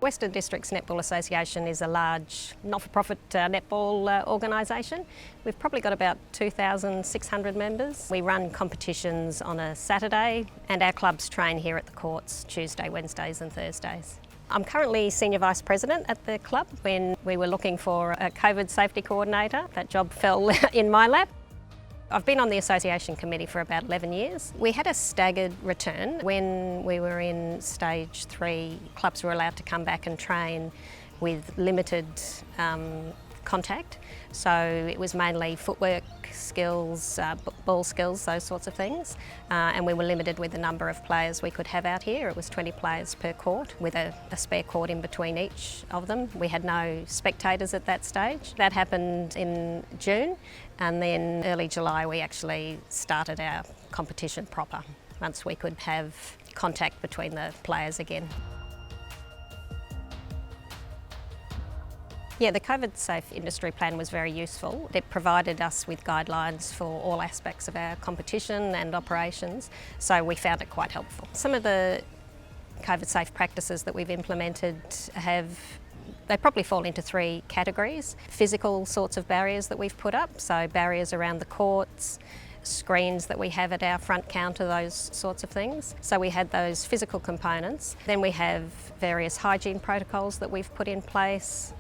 Western Districts Netball Association is a large not-for-profit netball organisation. We've probably got about 2,600 members. We run competitions on a Saturday and our clubs train here at the courts Tuesday, Wednesdays and Thursdays. I'm currently Senior Vice President at the club. When we were looking for a COVID safety coordinator, that job fell in my lap. I've been on the association committee for about 11 years. We had a staggered return. When we were in stage 3, clubs were allowed to come back and train with limited contact. So it was mainly footwork skills, ball skills, those sorts of things. And we were limited with the number of players we could have out here. It was 20 players per court with a spare court in between each of them. We had no spectators at that stage. That happened in June, and then early July we actually started our competition proper, once we could have contact between the players again. Yeah, the COVID Safe Industry Plan was very useful. It provided us with guidelines for all aspects of our competition and operations, so we found it quite helpful. Some of the COVID Safe practices that we've implemented they probably fall into 3 categories. Physical sorts of barriers that we've put up, so barriers around the courts, screens that we have at our front counter, those sorts of things. So we had those physical components. Then we have various hygiene protocols that we've put in place.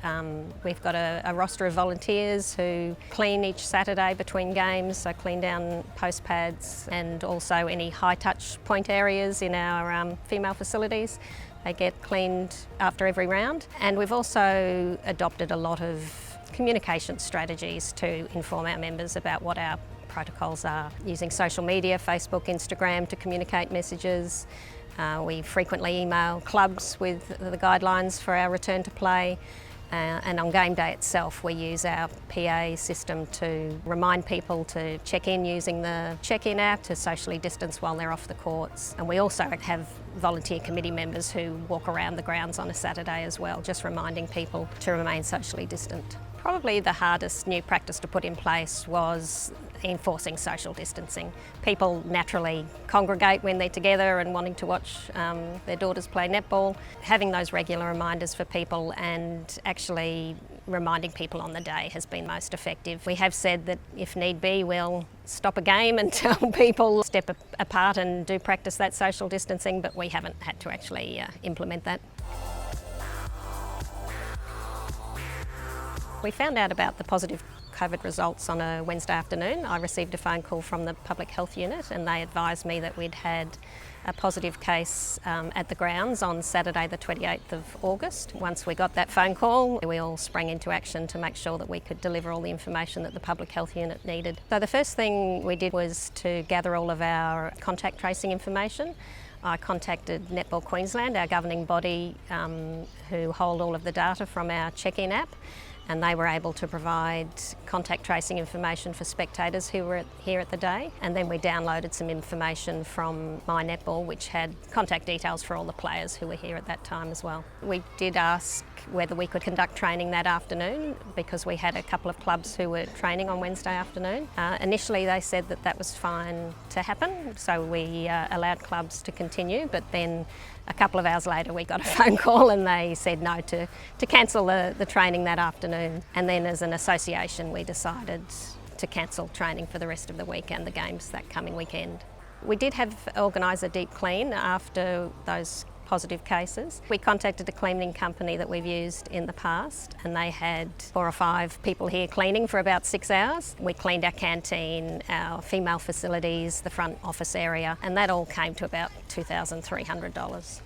We've got a roster of volunteers who clean each Saturday between games, so clean down post pads and also any high touch point areas in our female facilities. They get cleaned after every round. And we've also adopted a lot of communication strategies to inform our members about what our protocols are. Using social media, Facebook, Instagram to communicate messages. We frequently email clubs with the guidelines for our return to play. And on game day itself, we use our PA system to remind people to check in using the check-in app to socially distance while they're off the courts. And we also have volunteer committee members who walk around the grounds on a Saturday as well, just reminding people to remain socially distant. Probably the hardest new practice to put in place was enforcing social distancing. People naturally congregate when they're together and wanting to watch their daughters play netball. Having those regular reminders for people and actually reminding people on the day has been most effective. We have said that if need be, we'll stop a game and tell people step apart and do practice that social distancing, but we haven't had to actually implement that. We found out about the positive COVID results on a Wednesday afternoon. I received a phone call from the public health unit and they advised me that we'd had a positive case at the grounds on Saturday the 28th of August. Once we got that phone call, we all sprang into action to make sure that we could deliver all the information that the public health unit needed. So the first thing we did was to gather all of our contact tracing information. I contacted Netball Queensland, our governing body, who hold all of the data from our check-in app, and they were able to provide contact tracing information for spectators who were here at the day. And then we downloaded some information from My Netball, which had contact details for all the players who were here at that time as well. We did ask whether we could conduct training that afternoon because we had a couple of clubs who were training on Wednesday afternoon. Initially they said that that was fine to happen, so we allowed clubs to continue, but then a couple of hours later we got a phone call and they said no to cancel the training that afternoon. And then as an association we decided to cancel training for the rest of the week and the games that coming weekend. We did organise a deep clean after those positive cases. We contacted a cleaning company that we've used in the past and they had 4 or 5 people here cleaning for about 6 hours. We cleaned our canteen, our female facilities, the front office area, and that all came to about $2,300.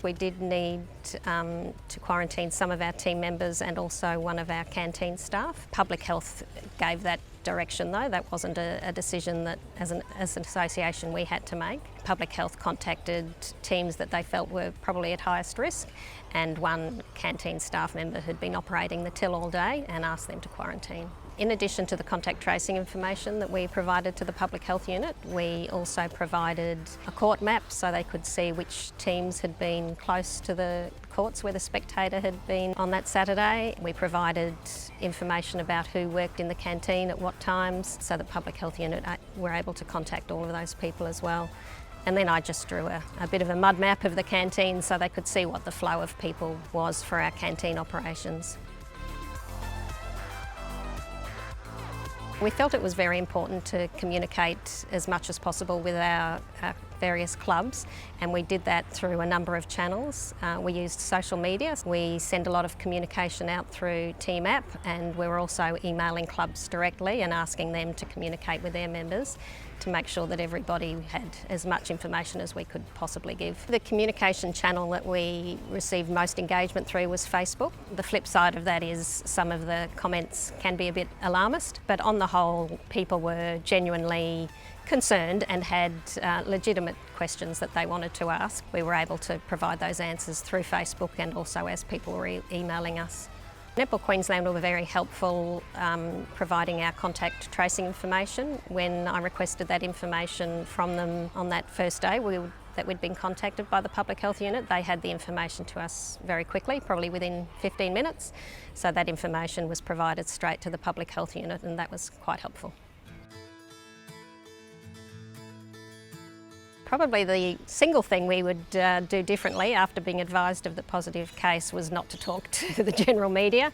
We did need to quarantine some of our team members and also one of our canteen staff. Public Health gave that direction though. That wasn't a decision that as an association we had to make. Public Health contacted teams that they felt were probably at highest risk, and one canteen staff member had been operating the till all day and asked them to quarantine. In addition to the contact tracing information that we provided to the Public Health Unit, we also provided a court map so they could see which teams had been close to the courts where the spectator had been on that Saturday. We provided information about who worked in the canteen at what times so the Public Health Unit were able to contact all of those people as well. And then I just drew a bit of a mud map of the canteen so they could see what the flow of people was for our canteen operations. We felt it was very important to communicate as much as possible with our various clubs, and we did that through a number of channels. We used social media. We send a lot of communication out through Team App, and we were also emailing clubs directly and asking them to communicate with their members to make sure that everybody had as much information as we could possibly give. The communication channel that we received most engagement through was Facebook. The flip side of that is some of the comments can be a bit alarmist, but on the whole, people were genuinely concerned and had legitimate questions that they wanted to ask. We were able to provide those answers through Facebook and also as people were emailing us. Netball Queensland were very helpful providing our contact tracing information. When I requested that information from them on that first day that we'd been contacted by the Public Health Unit, they had the information to us very quickly, probably within 15 minutes. So that information was provided straight to the Public Health Unit, and that was quite helpful. Probably the single thing we would do differently after being advised of the positive case was not to talk to the general media.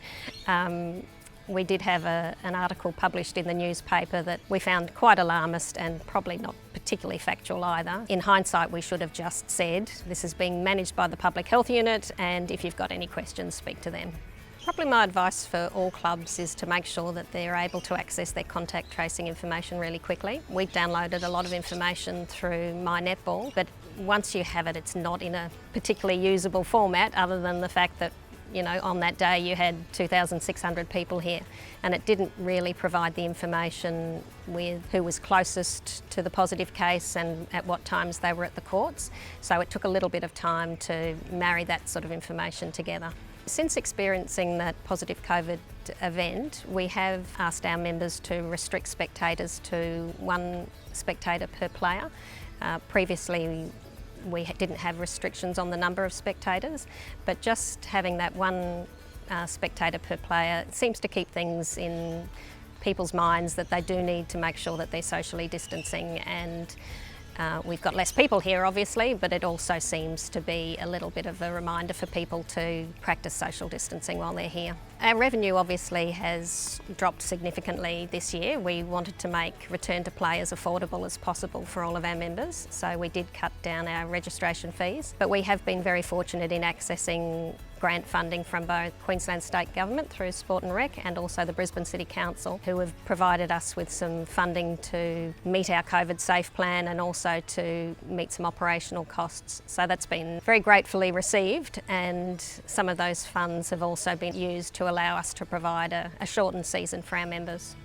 We did have an article published in the newspaper that we found quite alarmist and probably not particularly factual either. In hindsight, we should have just said, this is being managed by the Public Health Unit, and if you've got any questions, speak to them. Probably my advice for all clubs is to make sure that they're able to access their contact tracing information really quickly. We've downloaded a lot of information through My Netball, but once you have it, it's not in a particularly usable format other than the fact that, you know, on that day you had 2,600 people here, and it didn't really provide the information with who was closest to the positive case and at what times they were at the courts. So it took a little bit of time to marry that sort of information together. Since experiencing that positive COVID event, we have asked our members to restrict spectators to 1 spectator per player. Previously, we didn't have restrictions on the number of spectators, but just having that 1 spectator per player seems to keep things in people's minds that they do need to make sure that they're socially distancing, and we've got less people here obviously, but it also seems to be a little bit of a reminder for people to practice social distancing while they're here. Our revenue obviously has dropped significantly this year. We wanted to make return to play as affordable as possible for all of our members, so we did cut down our registration fees, but we have been very fortunate in accessing grant funding from both Queensland State Government through Sport and Rec and also the Brisbane City Council, who have provided us with some funding to meet our COVID safe plan and also to meet some operational costs. So that's been very gratefully received, and some of those funds have also been used to allow us to provide a shortened season for our members.